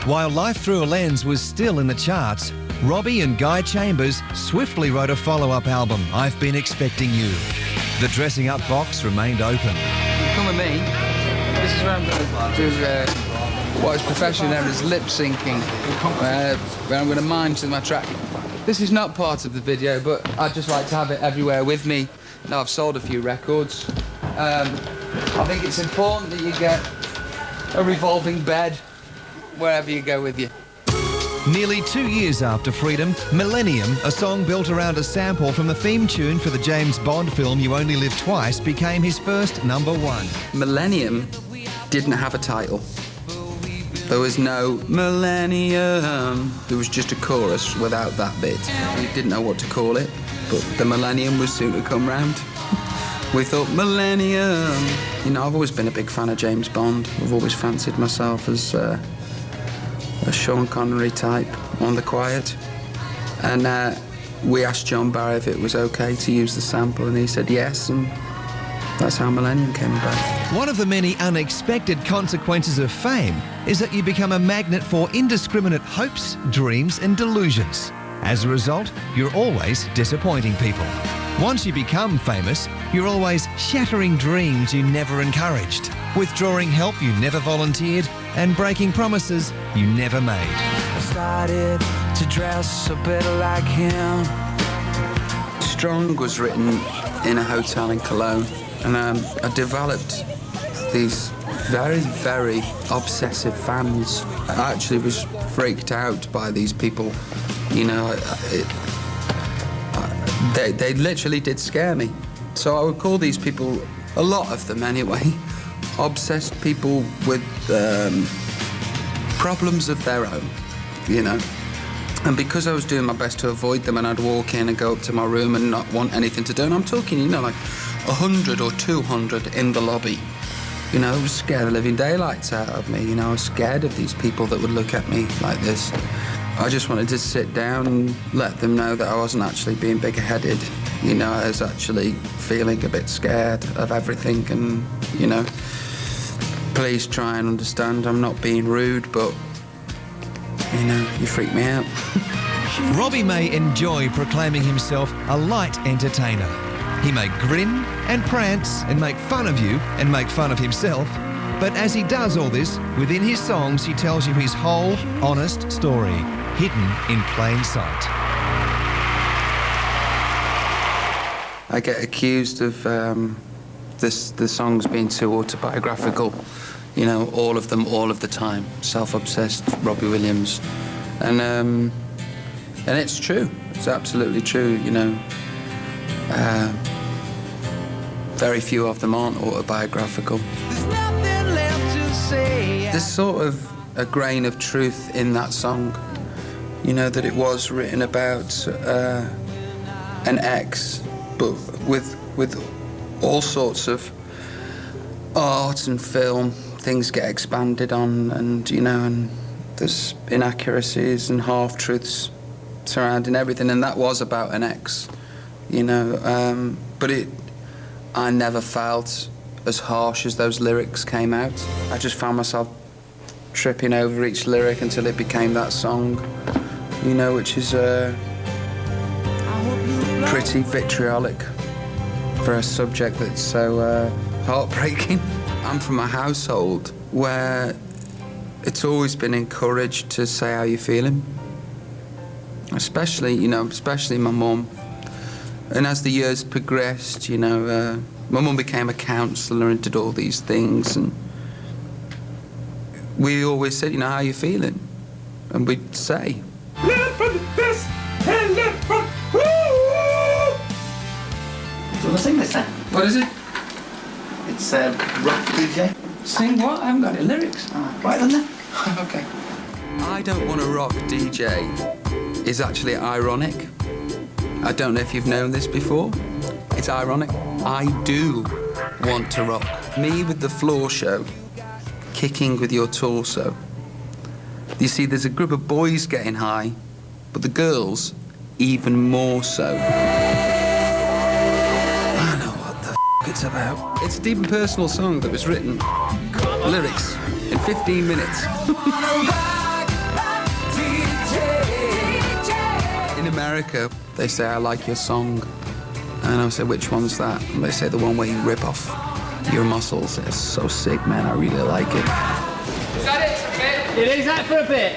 While Life Through a Lens was still in the charts, Robbie and Guy Chambers swiftly wrote a follow-up album, I've Been Expecting You. The dressing up box remained open. Come with me. This is where I'm going to do what is professionally known as lip syncing, where I'm going to mime to my track. This is not part of the video, but I'd just like to have it everywhere with me. Now I've sold a few records. I think it's important that you get a revolving bed wherever you go with you. Nearly 2 years after Freedom, Millennium, a song built around a sample from the theme tune for the James Bond film You Only Live Twice, became his first #1. Millennium didn't have a title. There was no Millennium. There was just a chorus without that bit. We didn't know what to call it, but the Millennium was soon to come round. We thought, Millennium. You know, I've always been a big fan of James Bond. I've always fancied myself as a Sean Connery type on the quiet. And we asked John Barry if it was okay to use the sample, and he said yes, and that's how Millennium came about. One of the many unexpected consequences of fame is that you become a magnet for indiscriminate hopes, dreams and delusions. As a result, you're always disappointing people. Once you become famous, you're always shattering dreams you never encouraged, withdrawing help you never volunteered, and breaking promises you never made. I started to dress a bit like him. Strong was written in a hotel in Cologne, and I developed these very, very obsessive fans. I actually was freaked out by these people. You know, they literally did scare me. So I would call these people, a lot of them anyway, obsessed people with problems of their own, you know. And because I was doing my best to avoid them, and I'd walk in and go up to my room and not want anything to do, and I'm talking, you know, like 100 or 200 in the lobby. You know, it would scare the living daylights out of me. You know, I was scared of these people that would look at me like this. I just wanted to sit down and let them know that I wasn't actually being big-headed. You know, I was actually feeling a bit scared of everything, and, you know, please try and understand I'm not being rude, but, you know, you freak me out. Robbie may enjoy proclaiming himself a light entertainer. He may grin and prance and make fun of you and make fun of himself. But as he does all this, within his songs he tells you his whole honest story, hidden in plain sight. I get accused of the songs being too autobiographical. You know, all of them, all of the time. Self-obsessed Robbie Williams. And it's true. It's absolutely true, you know. Very few of them aren't autobiographical. There's nothing left to say. There's sort of a grain of truth in that song. You know, that it was written about an ex, but with all sorts of art and film, things get expanded on, and, you know, and there's inaccuracies and half-truths surrounding everything, and that was about an ex, you know, but I never felt as harsh as those lyrics came out. I just found myself tripping over each lyric until it became that song, you know, which is pretty vitriolic for a subject that's so heartbreaking. I'm from a household where it's always been encouraged to say how you're feeling, especially my mum. And as the years progressed, you know, my mum became a counsellor and did all these things, and we always said, you know, how are you feeling? And we'd say, Live for this and live for who? Do you want to sing this then? what is it? It's Rock DJ. Sing what? I haven't got any lyrics. Right then. Okay. I Don't Want to Rock DJ is actually ironic. I don't know if you've known this before. It's ironic. I do want to rock. Me with the floor show, kicking with your torso. You see, there's a group of boys getting high, but the girls even more so. I know what the it's about. It's a deep and personal song that was written, lyrics, in 15 minutes. America, they say, I like your song. And I say, which one's that? And they say, the one where you rip off your muscles. It's so sick, man. I really like it. Is that it for a bit? It is that for a bit.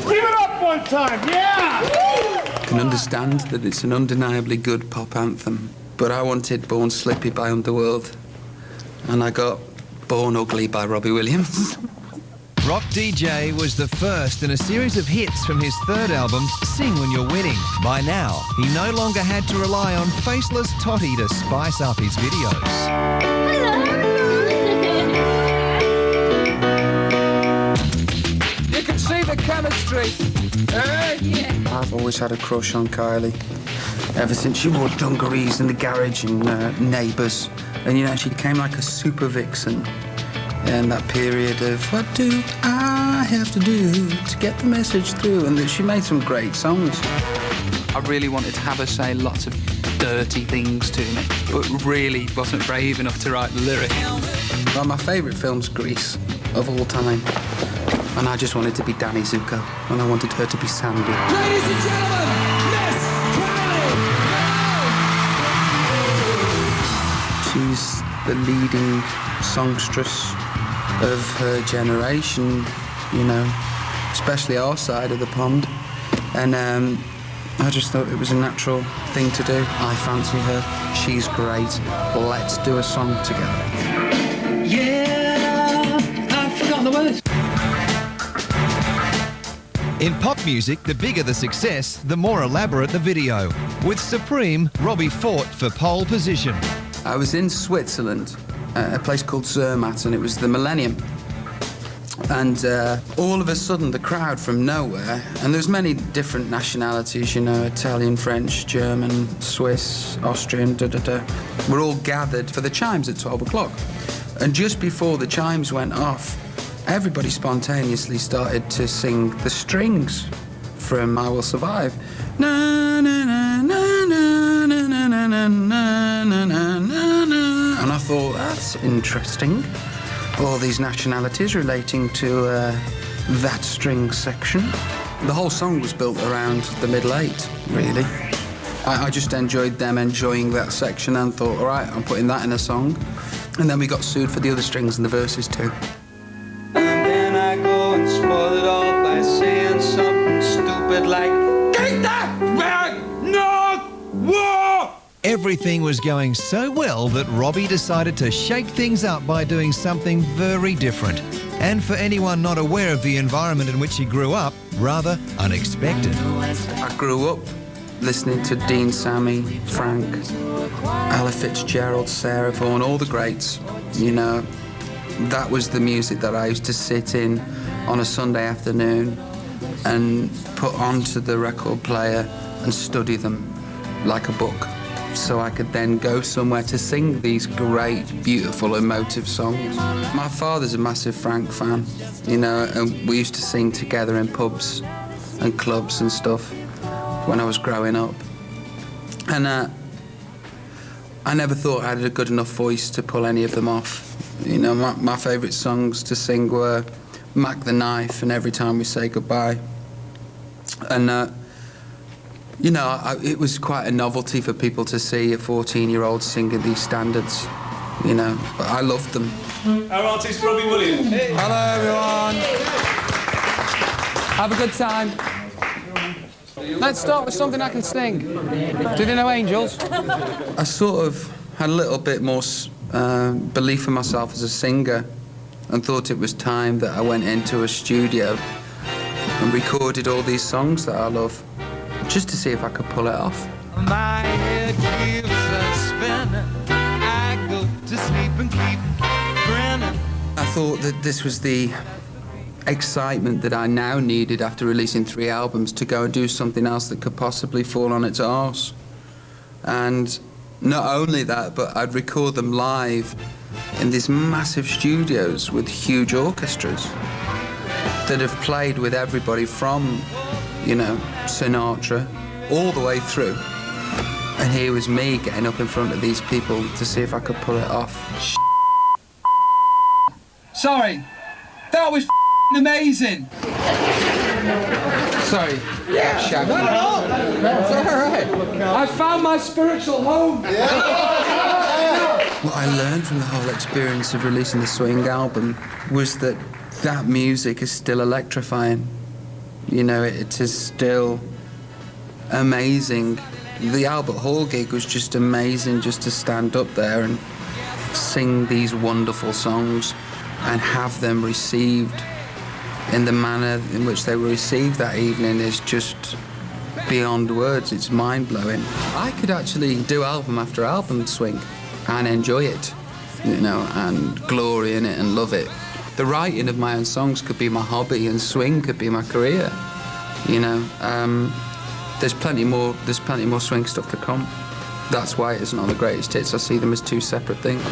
Give it up one time, yeah! I can understand that it's an undeniably good pop anthem, but I wanted Born Slippy by Underworld, and I got Born Ugly by Robbie Williams. Rock DJ was the first in a series of hits from his third album, Sing When You're Winning. By now, he no longer had to rely on faceless Totty to spice up his videos. You can see the chemistry, eh? Yeah. I've always had a crush on Kylie, ever since she wore dungarees in the garage and Neighbours. And, you know, she became like a super vixen. And that period of what do I have to do to get the message through, and that she made some great songs. I really wanted to have her say lots of dirty things to me, but really wasn't brave enough to write the lyrics. Well, my favourite film's Grease, of all time, and I just wanted to be Danny Zuko, and I wanted her to be Sandy. Ladies and gentlemen, Miss Kylie! She's the leading songstress of her generation, you know, especially our side of the pond. And I just thought it was a natural thing to do. I fancy her. She's great. Let's do a song together. Yeah, I've forgotten the words. In pop music, the bigger the success, the more elaborate the video. With Supreme, Robbie fought for pole position. I was in Switzerland, a place called Zermatt, and it was the millennium. And all of a sudden, the crowd from nowhere, and there's many different nationalities, you know, Italian, French, German, Swiss, Austrian, we're all gathered for the chimes at 12 o'clock. And just before the chimes went off, everybody spontaneously started to sing the strings from I Will Survive. Na, na, na, na, na, na, na, na, na, na, na, na. And I thought, that's interesting. All these nationalities relating to that string section. The whole song was built around the middle eight, really. I just enjoyed them enjoying that section and thought, all right, I'm putting that in a song. And then we got sued for the other strings and the verses too. And then I go and spoil it all by saying something stupid like, "Take that back, no war!" Everything was going so well that Robbie decided to shake things up by doing something very different. And for anyone not aware of the environment in which he grew up, rather unexpected. I grew up listening to Dean Sammy, Frank, Ella Fitzgerald, Sarah Vaughan, all the greats. You know, that was the music that I used to sit in on a Sunday afternoon and put onto the record player and study them like a book, so I could then go somewhere to sing these great, beautiful, emotive songs. My father's a massive Frank fan, you know, and we used to sing together in pubs and clubs and stuff when I was growing up. And I never thought I had a good enough voice to pull any of them off. You know, my favourite songs to sing were Mac the Knife and Every Time We Say Goodbye. And you know, it was quite a novelty for people to see a 14-year-old singing these standards, you know, but I loved them. Our artist, Robbie Williams. Hey. Hello, everyone. Have a good time. Let's start with something I can sing. Do they know Angels? I sort of had a little bit more belief in myself as a singer and thought it was time that I went into a studio and recorded all these songs that I love, just to see if I could pull it off. My head keeps spinning. I go to sleep and keep grinning. I thought that this was the excitement that I now needed after releasing 3 albums to go and do something else that could possibly fall on its arse. And not only that, but I'd record them live in these massive studios with huge orchestras that have played with everybody from, you know, Sinatra all the way through. And here was me getting up in front of these people to see if I could pull it off. Sorry, that was amazing. Sorry. Yeah. Not at all. It's all right. I found my spiritual home. What I learned from the whole experience of releasing the Swing album was that that music is still electrifying. You know, it is still amazing. The Albert Hall gig was just amazing, just to stand up there and sing these wonderful songs and have them received in the manner in which they were received that evening is just beyond words. It's mind-blowing. I could actually do album after album Swing and enjoy it, you know, and glory in it and love it. The writing of my own songs could be my hobby and Swing could be my career, you know. There's plenty more Swing stuff to come. That's why it's not the greatest hits. I see them as two separate things.